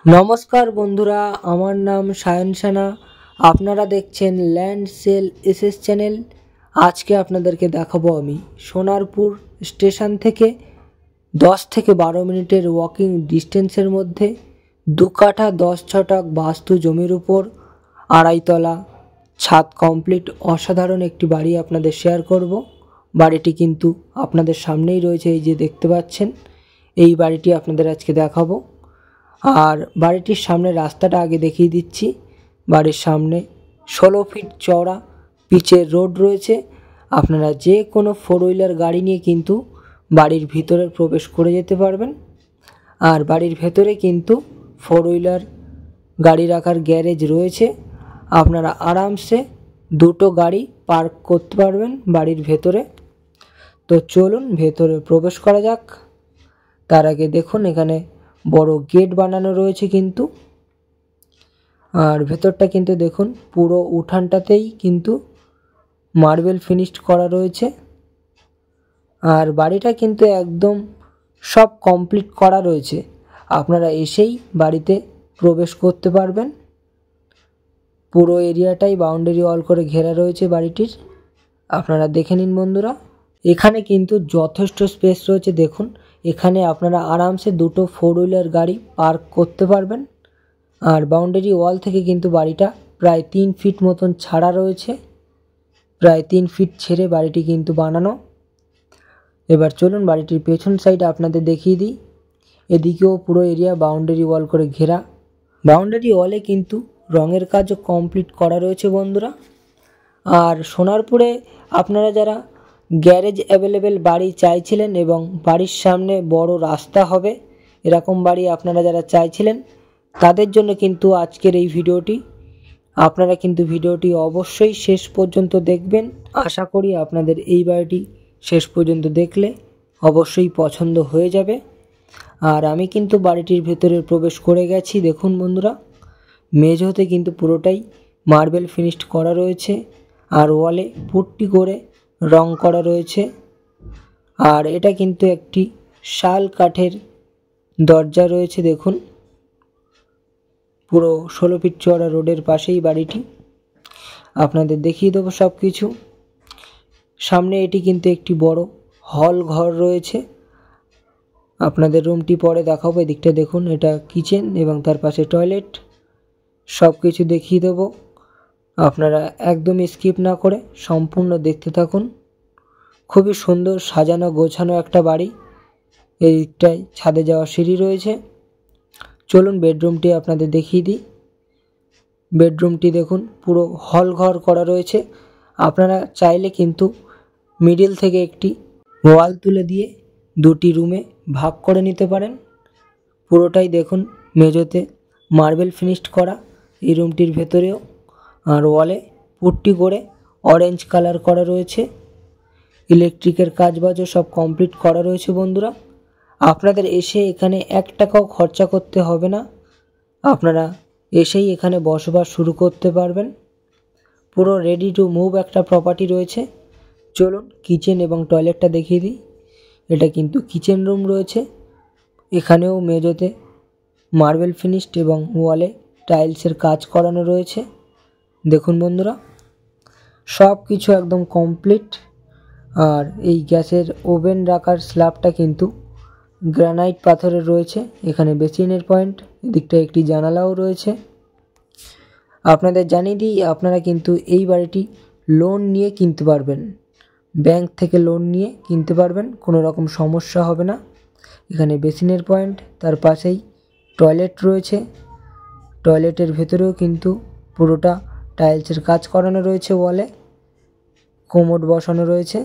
নমস্কার বন্ধুরা, আমার নাম সায়ন সানা। আপনারা দেখছেন ল্যান্ড সেল এসএস চ্যানেল। আজকে আপনাদেরকে দেখাবো আমি সোনারপুর স্টেশন থেকে 10 থেকে 12 মিনিটের ওয়াকিং ডিস্টেন্সের মধ্যে 2 কাঠা 10 ছটাক বাস্তু জমির উপর আড়াইতলা ছাদ কমপ্লিট অসাধারণ একটি বাড়ি আপনাদের শেয়ার করব। বাড়িটি কিন্তু আপনাদের সামনেই রয়েছে, এই যে দেখতে পাচ্ছেন। এই বাড়িটি আপনাদের আজকে দেখাবো। আর বাড়িটির সামনে রাস্তাটা আগে দেখিয়ে দিচ্ছি। বাড়ির সামনে 16 ফিট চওড়া পিচের রোড রয়েছে। আপনারা যে কোনো 4 হুইলার গাড়ি নিয়ে কিন্তু বাড়ির ভিতরে প্রবেশ করে যেতে পারবেন। আর বাড়ির ভেতরে কিন্তু 4 হুইলার গাড়ি রাখার গ্যারেজ রয়েছে। আপনারা আরামসে দুটো গাড়ি পার্ক করতে পারবেন বাড়ির ভেতরে। তো চলুন ভেতরে প্রবেশ করা যাক। তার আগে দেখুন এখানে বড় গেট বানানো রয়েছে কিন্তু। আর ভেতরটা কিন্তু দেখুন পুরো উঠানটাতেই কিন্তু মার্বেল ফিনিশড করা রয়েছে। আর বাড়িটা কিন্তু একদম সব কমপ্লিট করা রয়েছে। আপনারা এসেই বাড়িতে প্রবেশ করতে পারবেন। পুরো এরিয়াটাই বাউন্ডারি ওয়াল করে ঘেরা রয়েছে বাড়িটির। আপনারা দেখে নিন বন্ধুরা। এখানে কিন্তু যথেষ্ট স্পেস রয়েছে। দেখুন এখানে আপনারা আরামসে দুটো 4 হুইলার গাড়ি পার্ক করতে পারবেন। আর বাউন্ডারি ওয়াল থেকে কিন্তু বাড়িটা প্রায় 3 ফিট মতন ছাড়া রয়েছে। প্রায় 3 ফিট ছেড়ে বাড়িটি কিন্তু বানানো। এবার চলুন বাড়িটির পেছন সাইড আপনাদের দেখিয়ে দিই। এদিকেও পুরো এরিয়া বাউন্ডারি ওয়াল করে ঘেরা। বাউন্ডারি ওয়ালে কিন্তু রঙের কাজও কমপ্লিট করা রয়েছে বন্ধুরা। আর সোনারপুরে আপনারা যারা গ্যারেজ অ্যাভেলেবেল বাড়ি চাইছিলেন এবং বাড়ির সামনে বড় রাস্তা হবে এরকম বাড়ি আপনারা যারা চাইছিলেন, তাদের জন্য কিন্তু আজকের এই ভিডিওটি। আপনারা কিন্তু ভিডিওটি অবশ্যই শেষ পর্যন্ত দেখবেন। আশা করি আপনাদের এই বাড়িটি শেষ পর্যন্ত দেখলে অবশ্যই পছন্দ হয়ে যাবে। আর আমি কিন্তু বাড়িটির ভেতরে প্রবেশ করে গেছি। দেখুন বন্ধুরা, মেঝেতে কিন্তু পুরোটাই মার্বেল ফিনিশড করা রয়েছে। আর ওয়ালে পুট্টি করে রং করা রয়েছে। আর এটা কিন্তু একটি শাল কাঠের দরজা রয়েছে। দেখুন পুরো 16 ফিট চওড়া রোডের পাশেই বাড়িটি। আপনাদের দেখিয়ে দেবো সব কিছু। সামনে এটি কিন্তু একটি বড় হল ঘর রয়েছে। আপনাদের রুমটি পরে দেখাবো। এদিকটা দেখুন, এটা কিচেন এবং তার পাশে টয়লেট। সব কিছু দেখিয়ে দেবো। আপনারা একদম স্কিপ না করে সম্পূর্ণ দেখতে থাকুন। খুবই সুন্দর সাজানো গোছানো একটা বাড়ি। এই দিকটায় ছাদে যাওয়ার সিঁড়ি রয়েছে। চলুন বেডরুমটি আপনাদের দেখিয়ে দিই। বেডরুমটি দেখুন পুরো হল ঘর করা রয়েছে। আপনারা চাইলে কিন্তু মিডিল থেকে একটি ওয়াল তুলে দিয়ে দুটি রুমে ভাগ করে নিতে পারেন। পুরোটাই দেখুন মেঝেতে মার্বেল ফিনিশড করা এই রুমটির ভেতরেও। আর ওয়ালে পুট্টি করে অরেঞ্জ কালার করা রয়েছে। ইলেকট্রিকের কাজবাজও সব কমপ্লিট করা রয়েছে বন্ধুরা। আপনাদের এসে এখানে 1 টাকাও খরচা করতে হবে না। আপনারা এসেই এখানে বসবাস শুরু করতে পারবেন। পুরো রেডি টু মুভ একটা প্রপার্টি রয়েছে। চলুন কিচেন এবং টয়লেটটা দেখিয়ে দিই। এটা কিন্তু কিচেন রুম রয়েছে। এখানেও মেঝেতে মার্বেল ফিনিশড এবং ওয়ালে টাইলসের কাজ করানো রয়েছে। দেখুন বন্ধুরা, সব কিছু একদম কমপ্লিট। আর এই গ্যাসের ওভেন রাখার স্ল্যাবটা কিন্তু গ্রানাইট পাথরের রয়েছে। এখানে বেসিনের পয়েন্ট, এদিকটা একটি জানালাও রয়েছে। আপনাদের জানিয়ে দিই, আপনারা কিন্তু এই বাড়িটি লোন নিয়ে কিনতে পারবেন। ব্যাংক থেকে লোন নিয়ে কিনতে পারবেন, কোনো রকম সমস্যা হবে না। এখানে বেসিনের পয়েন্ট, তার পাশেই টয়লেট রয়েছে। টয়লেটের ভেতরেও কিন্তু পুরোটা টাইলসের কাজ করানো রয়েছে। ওয়ালে কোমোড বসানো রয়েছে।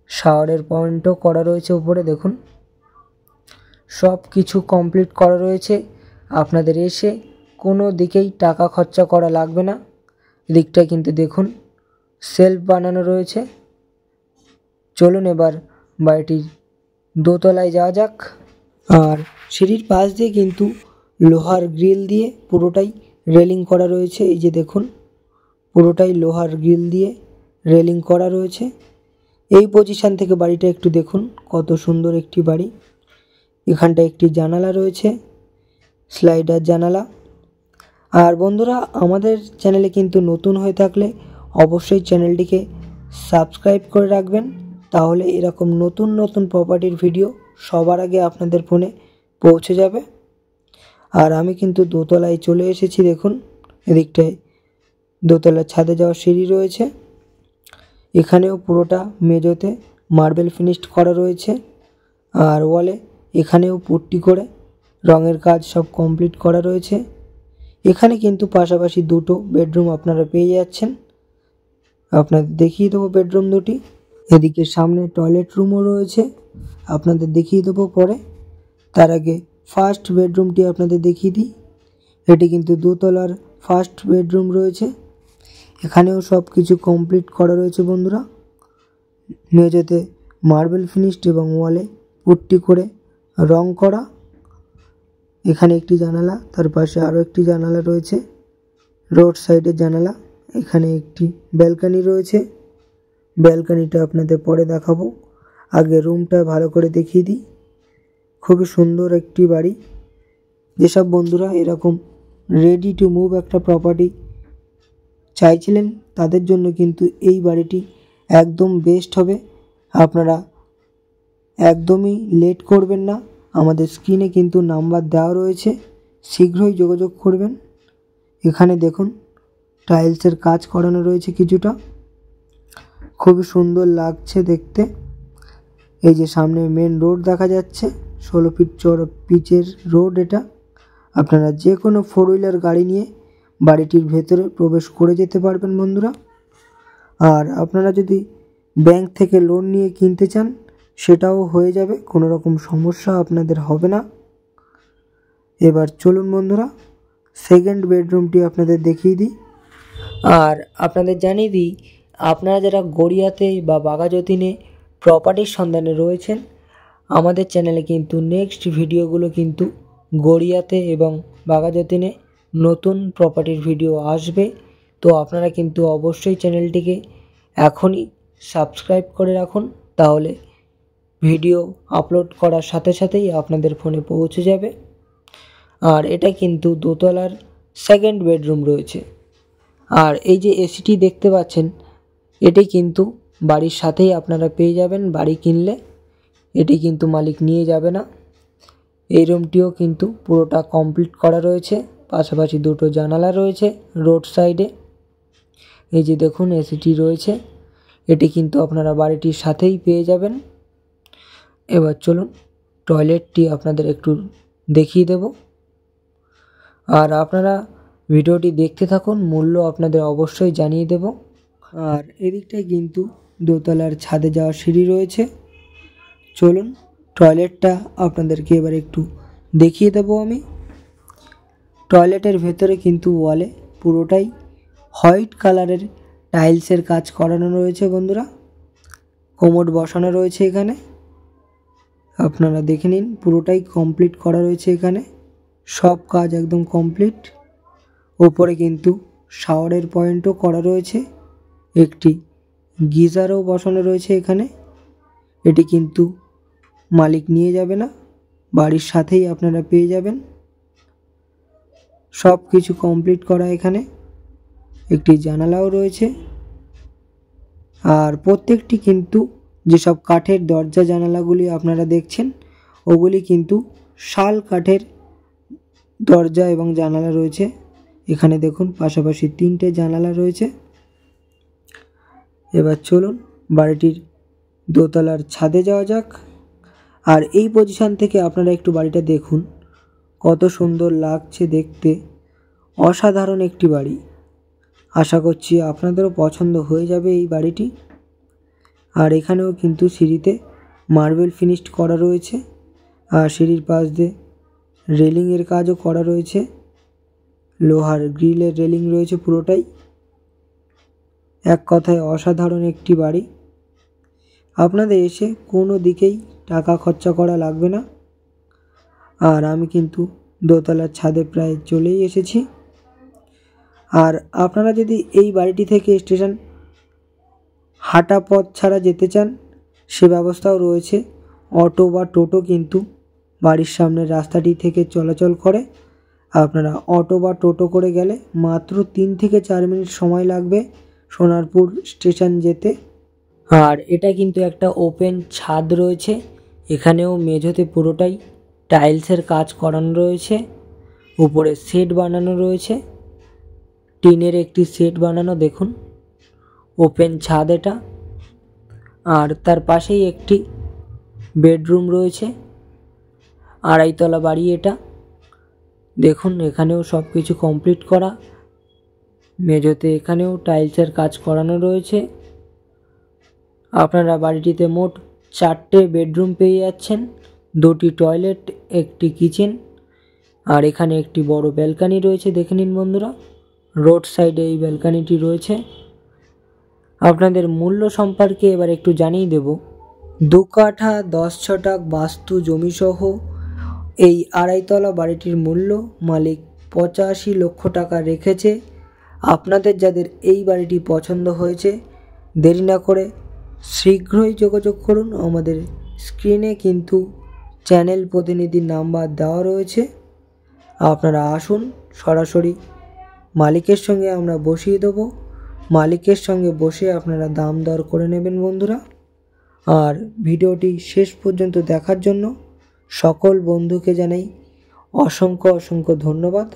শাওয়ারের পয়েন্টও করা রয়েছে উপরে। দেখুন সব কিছু কমপ্লিট করা রয়েছে। আপনাদের এসে কোনো দিকেই টাকা খরচা করা লাগবে না। এদিকটা কিন্তু দেখুন সেলফ বানানো রয়েছে। চলুন এবার বাড়িটির দোতলায় যাওয়া যাক। আর সিঁড়ির পাশ দিয়ে কিন্তু লোহার গ্রিল দিয়ে পুরোটাই রেলিং করা রয়েছে। এই যে দেখুন পুরোটাই লোহার গ্রিল দিয়ে রেলিং করা রয়েছে। এই পজিশন থেকে বাড়িটা একটু দেখুন কত সুন্দর একটি বাড়ি। এখানটা একটি জানালা রয়েছে। স্লাইডার জানালা। আর বন্ধুরা, আমাদের চ্যানেলে কিন্তু নতুন হয়ে থাকলে অবশ্যই চ্যানেলটিকে সাবস্ক্রাইব করে রাখবেন, তাহলে এরকম নতুন নতুন প্রপার্টির ভিডিও সবার আগে আপনাদের ফোনে পৌঁছে যাবে। আর আমি কিন্তু দোতলায় চলে এসেছি। দেখুন, এদিকটায় দোতলার ছাদে যাওয়ার সিঁড়ি রয়েছে। এখানেও পুরোটা মেঝেতে মার্বেল ফিনিশড করা রয়েছে। আর ওয়ালে এখানেও পুট্টি করে রঙের কাজ সব কমপ্লিট করা রয়েছে। এখানে কিন্তু পাশাপাশি দুটো বেডরুম আপনারা পেয়ে যাচ্ছেন। আপনাদের দেখিয়ে দেবো বেডরুম দুটি। এদিকে সামনে টয়লেট রুমও রয়েছে, আপনাদের দেখিয়ে দেবো পরে। তার আগে ফার্স্ট বেডরুমটি আপনাদের দেখিয়ে দিই। এটি কিন্তু দোতলার ফার্স্ট বেডরুম রয়েছে। এখানেও সব কিছু কমপ্লিট করা রয়েছে বন্ধুরা। মেঝেতে মার্বেল ফিনিশড এবং ওয়ালে পুট্টি করে রং করা। এখানে একটি জানালা, তার পাশে আরও একটি জানালা রয়েছে, রোড সাইডের জানালা। এখানে একটি ব্যালকনি রয়েছে, ব্যালকনিটা আপনাদের পরে দেখাবো। আগে রুমটা ভালো করে দেখিয়ে দিই। খুবই সুন্দর একটি বাড়ি। যেসব বন্ধুরা এরকম রেডি টু মুভ একটা প্রপার্টি চাইছিলেন, তাদের জন্য কিন্তু এই বাড়িটি একদম বেস্ট হবে। আপনারা একদমই লেট করবেন না। আমাদের স্ক্রিনে কিন্তু নাম্বার দেওয়া রয়েছে, শীঘ্রই যোগাযোগ করবেন। এখানে দেখুন টাইলসের কাজ করানো রয়েছে কিছুটা, খুবই সুন্দর লাগছে দেখতে। এই যে সামনে মেন রোড দেখা যাচ্ছে, 16 ফিট চড়া পিচের রোড এটা। আপনারা যে কোনো 4 হুইলার গাড়ি নিয়ে বাড়িটির ভেতরে প্রবেশ করে যেতে পারবেন বন্ধুরা। আর আপনারা যদি ব্যাংক থেকে লোন নিয়ে কিনতে চান, সেটাও হয়ে যাবে, কোনো রকম সমস্যা আপনাদের হবে না। এবার চলুন বন্ধুরা, সেকেন্ড বেডরুমটি আপনাদের দেখিয়ে দিই। আর আপনাদের জানিয়ে দিই, আপনারা যারা গড়িয়াতে বা বাঘাযতীনে প্রপার্টির সন্ধানে রয়েছেন, আমাদের চ্যানেলে কিন্তু নেক্সট ভিডিওগুলো কিন্তু গড়িয়াতে এবং বাঘাযতীনে নতুন প্রপার্টির ভিডিও আসবে। তো আপনারা কিন্তু অবশ্যই চ্যানেলটিকে এখনই সাবস্ক্রাইব করে রাখুন, তাহলে ভিডিও আপলোড করার সাথে সাথেই আপনাদের ফোনে পৌঁছে যাবে। আর এটা কিন্তু দোতলার সেকেন্ড বেডরুম রয়েছে। আর এই যে এসিটি দেখতে পাচ্ছেন, এটি কিন্তু বাড়ির সাথেই আপনারা পেয়ে যাবেন বাড়ি কিনলে। এটি কিন্তু মালিক নিয়ে যাবে না। এই রুমটিও কিন্তু পুরোটা কমপ্লিট করা রয়েছে, পাশাপাশি দুটো জানালা রয়েছে রোড সাইডে। এই যে দেখুন এসিটি রয়েছে, এটি কিন্তু আপনারা বাড়িটির সাথেই পেয়ে যাবেন। এবার চলুন টয়লেটটি আপনাদের একটু দেখিয়ে দেব। আর আপনারা ভিডিওটি দেখতে থাকুন, মূল্য আপনাদের অবশ্যই জানিয়ে দেব। আর এদিকটায় কিন্তু দোতলার ছাদে যাওয়ার সিঁড়ি রয়েছে। চলুন টয়লেটটা আপনাদেরকে এবার একটু দেখিয়ে দেব আমি। টয়লেটের ভেতরে কিন্তু ওয়ালে পুরোটাই হোয়াইট কালারের টাইলসের কাজ করানো রয়েছে বন্ধুরা। কোমোড বসানো রয়েছে এখানে, আপনারা দেখে নিন, পুরোটাই কমপ্লিট করা রয়েছে এখানে, সব কাজ একদম কমপ্লিট। ওপরে কিন্তু শাওয়ারের পয়েন্টও করা রয়েছে, একটি গিজারও বসানো রয়েছে এখানে। এটি কিন্তু মালিক নিয়ে যাবে না, বাড়ির সাথেই আপনারা পেয়ে যাবেন। সব কিছু কমপ্লিট করা এখানে। একটি জানালাও রয়েছে। আর প্রত্যেকটি কিন্তু যেসব কাঠের দরজা জানালাগুলি আপনারা দেখছেন, ওগুলি কিন্তু শাল কাঠের দরজা এবং জানালা রয়েছে। এখানে দেখুন পাশাপাশি 3টে জানালা রয়েছে। এবার চলুন বাড়িটির দোতলার ছাদে যাওয়া যাক। আর এই পজিশন থেকে আপনারা একটু বাড়িটা দেখুন, কত সুন্দর লাগছে দেখতে। অসাধারণ একটি বাড়ি। আশা করছি আপনাদেরও পছন্দ হয়ে যাবে এই বাড়িটি। আর এখানেও কিন্তু সিঁড়িতে মার্বেল ফিনিশড করা রয়েছে। আর সিঁড়ির পাশ দিয়ে রেলিংয়ের কাজও করা রয়েছে, লোহার গ্রিলের রেলিং রয়েছে পুরোটাই। এক কথায় অসাধারণ একটি বাড়ি। আপনাদের এসে কোনো দিকেই টাকা খরচা করা লাগবে না। আর আমি কিন্তু দোতলার ছাদে প্রায় চলেই এসেছি। আর আপনারা যদি এই বাড়িটি থেকে স্টেশন হাঁটা পথ ছাড়া যেতে চান, সে ব্যবস্থাও রয়েছে। অটো বা টোটো কিন্তু বাড়ির সামনের রাস্তাটি থেকে চলাচল করে। আপনারা অটো বা টোটো করে গেলে মাত্র 3 থেকে 4 মিনিট সময় লাগবে সোনারপুর স্টেশন যেতে। আর এটা কিন্তু একটা ওপেন ছাদ রয়েছে, এখানেও মেঝেতে পুরোটাই টাইলসের কাজ করানো রয়েছে, উপরে শেড বানানো রয়েছে, টিনের একটি শেড বানানো, দেখুন ওপেন ছাদ এটা। আর তার পাশেই একটি বেডরুম রয়েছে, 2.5 তলা বাড়ি এটা। দেখুন এখানেও সব কিছু কমপ্লিট করা, মেঝেতে এখানেও টাইলসের কাজ করানো রয়েছে। আপনারা বাড়িটিতে মোট 4টে বেডরুম পেয়ে যাচ্ছেন, 2টি টয়লেট, একটি কিচেন, আর এখানে একটি বড় ব্যালকানি রয়েছে। দেখে নিন বন্ধুরা, রোড সাইডে এই ব্যালকানিটি রয়েছে। আপনাদের মূল্য সম্পর্কে এবার একটু জানিয়ে দেব। 2 কাঠা 10 ছটাক বাস্তু জমিসহ এই 2.5 তলা বাড়িটির মূল্য মালিক 85 লক্ষ টাকা রেখেছে। আপনাদের যাদের এই বাড়িটি পছন্দ হয়েছে, দেরি না করে শীঘ্রই যোগাযোগ করুন। আমাদের স্ক্রিনে কিন্তু চ্যানেল প্রতিনিধির নাম্বার দেওয়া রয়েছে, আপনারা আসুন, সরাসরি মালিকের সঙ্গে আমরা বসিয়ে দেবো। মালিকের সঙ্গে বসে আপনারা দাম দর করে নেবেন বন্ধুরা। আর ভিডিওটি শেষ পর্যন্ত দেখার জন্য সকল বন্ধুকে জানাই অসংখ্য অসংখ্য ধন্যবাদ।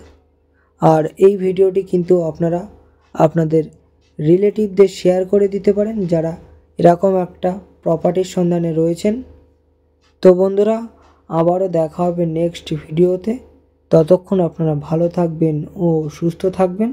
আর এই ভিডিওটি কিন্তু আপনারা আপনাদের রিলেটিভদের শেয়ার করে দিতে পারেন যারা এরকম একটা প্রপার্টির সন্ধানে রয়েছেন। তো বন্ধুরা, আবারও দেখা হবে নেক্সট ভিডিওতে। ততক্ষণ আপনারা ভালো থাকবেন ও সুস্থ থাকবেন।